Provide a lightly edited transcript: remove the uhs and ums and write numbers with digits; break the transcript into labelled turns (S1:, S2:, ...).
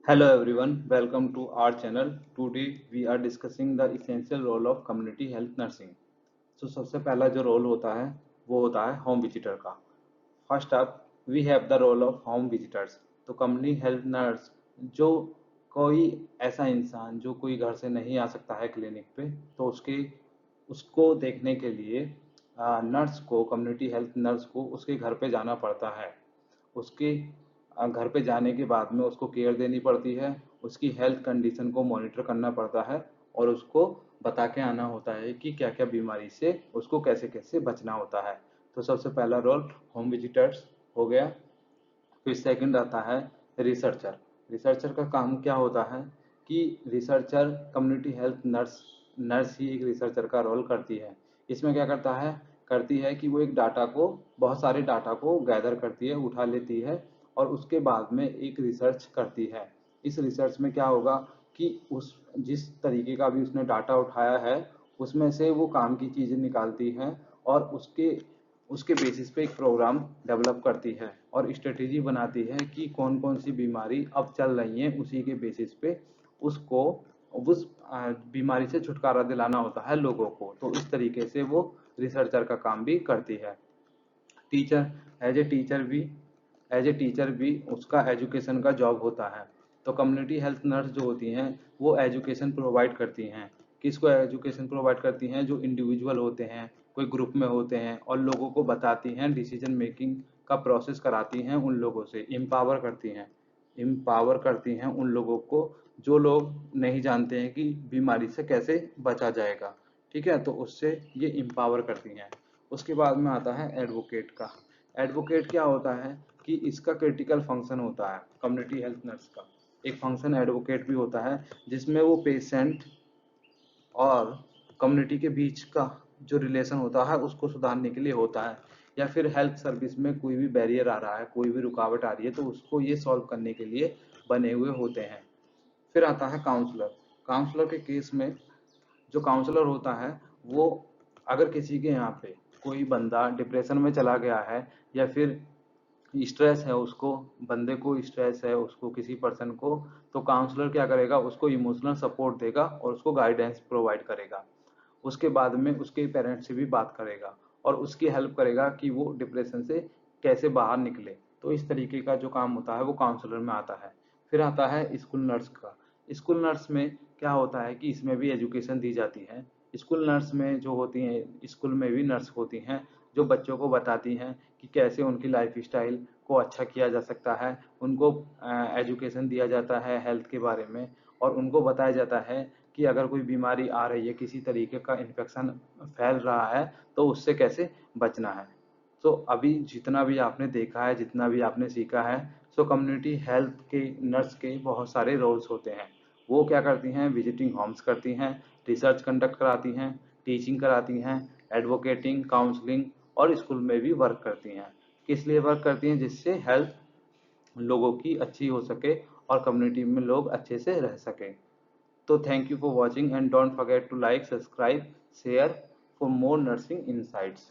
S1: Hello everyone, welcome to our channel. Today we are discussing the essential role of community health nursing. So सबसे पहला जो role होता है वो होता है होम विजिटर का. First up we have the role of home visitors. तो कम्युनिटी हेल्थ नर्स जो कोई ऐसा इंसान जो कोई घर से नहीं आ सकता है क्लिनिक पे, तो उसको देखने के लिए नर्स को कम्युनिटी हेल्थ नर्स को उसके घर पे जाना पड़ता है. उसके घर पे जाने के बाद में उसको केयर देनी पड़ती है, उसकी हेल्थ कंडीशन को मॉनिटर करना पड़ता है और उसको बता के आना होता है कि क्या क्या बीमारी से उसको कैसे कैसे बचना होता है. तो सबसे पहला रोल होम विजिटर्स हो गया. फिर सेकंड आता है रिसर्चर. रिसर्चर का काम क्या होता है कि researcher community health nurse nurse ही एक रिसर्चर का रोल करती है. इसमें क्या करती है कि वो एक डाटा को बहुत सारे डाटा को गैदर करती है, उठा लेती है और उसके बाद में एक रिसर्च करती है. इस रिसर्च में क्या होगा कि उस जिस तरीके का भी उसने डाटा उठाया है उसमें से वो काम की चीज़ें निकालती है और उसके उसके बेसिस पे एक प्रोग्राम डेवलप करती है और स्ट्रेटेजी बनाती है कि कौन कौन सी बीमारी अब चल रही हैं, उसी के बेसिस पे उसको उस बीमारी से छुटकारा दिलाना होता है लोगों को. तो इस तरीके से वो रिसर्चर का काम भी करती है. टीचर एज ए टीचर भी एज ए टीचर भी उसका एजुकेशन का जॉब होता है. तो कम्युनिटी हेल्थ नर्स जो होती हैं वो एजुकेशन प्रोवाइड करती हैं. किसको एजुकेशन प्रोवाइड करती हैं? जो इंडिविजुअल होते हैं, कोई ग्रुप में होते हैं और लोगों को बताती हैं, डिसीजन मेकिंग का प्रोसेस कराती हैं, उन लोगों से एम्पावर करती हैं उन लोगों को जो लोग नहीं जानते हैं कि बीमारी से कैसे बचा जाएगा. ठीक है, तो उससे ये एम्पावर करती हैं. उसके बाद में आता है एडवोकेट का. एडवोकेट क्या होता है कि इसका क्रिटिकल फंक्शन होता है कम्युनिटी हेल्थ नर्स का. एक फंक्शन एडवोकेट भी होता है जिसमें वो पेशेंट और कम्युनिटी के बीच का जो रिलेशन होता है उसको सुधारने के लिए होता है, या फिर हेल्थ सर्विस में कोई भी बैरियर आ रहा है, कोई भी रुकावट आ रही है तो उसको ये सॉल्व करने के लिए बने हुए होते हैं. फिर आता है काउंसलर. काउंसलर के केस में जो काउंसलर होता है वो अगर किसी के यहाँ पे कोई बंदा डिप्रेशन में चला गया है या फिर स्ट्रेस है, उसको बंदे को स्ट्रेस है उसको किसी पर्सन को, तो काउंसलर क्या करेगा, उसको इमोशनल सपोर्ट देगा और उसको गाइडेंस प्रोवाइड करेगा. उसके बाद में उसके पेरेंट्स से भी बात करेगा और उसकी हेल्प करेगा कि वो डिप्रेशन से कैसे बाहर निकले. तो इस तरीके का जो काम होता है वो काउंसलर में आता है. फिर आता है स्कूल नर्स का. स्कूल नर्स में क्या होता है कि इसमें भी एजुकेशन दी जाती है. स्कूल नर्स में जो होती हैं, स्कूल में भी नर्स होती हैं जो बच्चों को बताती हैं कि कैसे उनकी लाइफ स्टाइल को अच्छा किया जा सकता है. उनको एजुकेशन दिया जाता है हेल्थ के बारे में और उनको बताया जाता है कि अगर कोई बीमारी आ रही है, किसी तरीके का इन्फेक्शन फैल रहा है तो उससे कैसे बचना है. तो अभी जितना भी आपने देखा है, जितना भी आपने सीखा है, सो कम्युनिटी हेल्थ के नर्स के बहुत सारे रोल्स होते हैं. वो क्या करती हैं? विजिटिंग होम्स करती हैं, रिसर्च कंडक्ट कराती हैं, टीचिंग कराती हैं, एडवोकेटिंग, काउंसलिंग और स्कूल में भी वर्क करती हैं. किस लिए वर्क करती हैं? जिससे हेल्थ लोगों की अच्छी हो सके और कम्युनिटी में लोग अच्छे से रह सकें. तो thank you for watching and don't forget to like, subscribe, share for more nursing insights.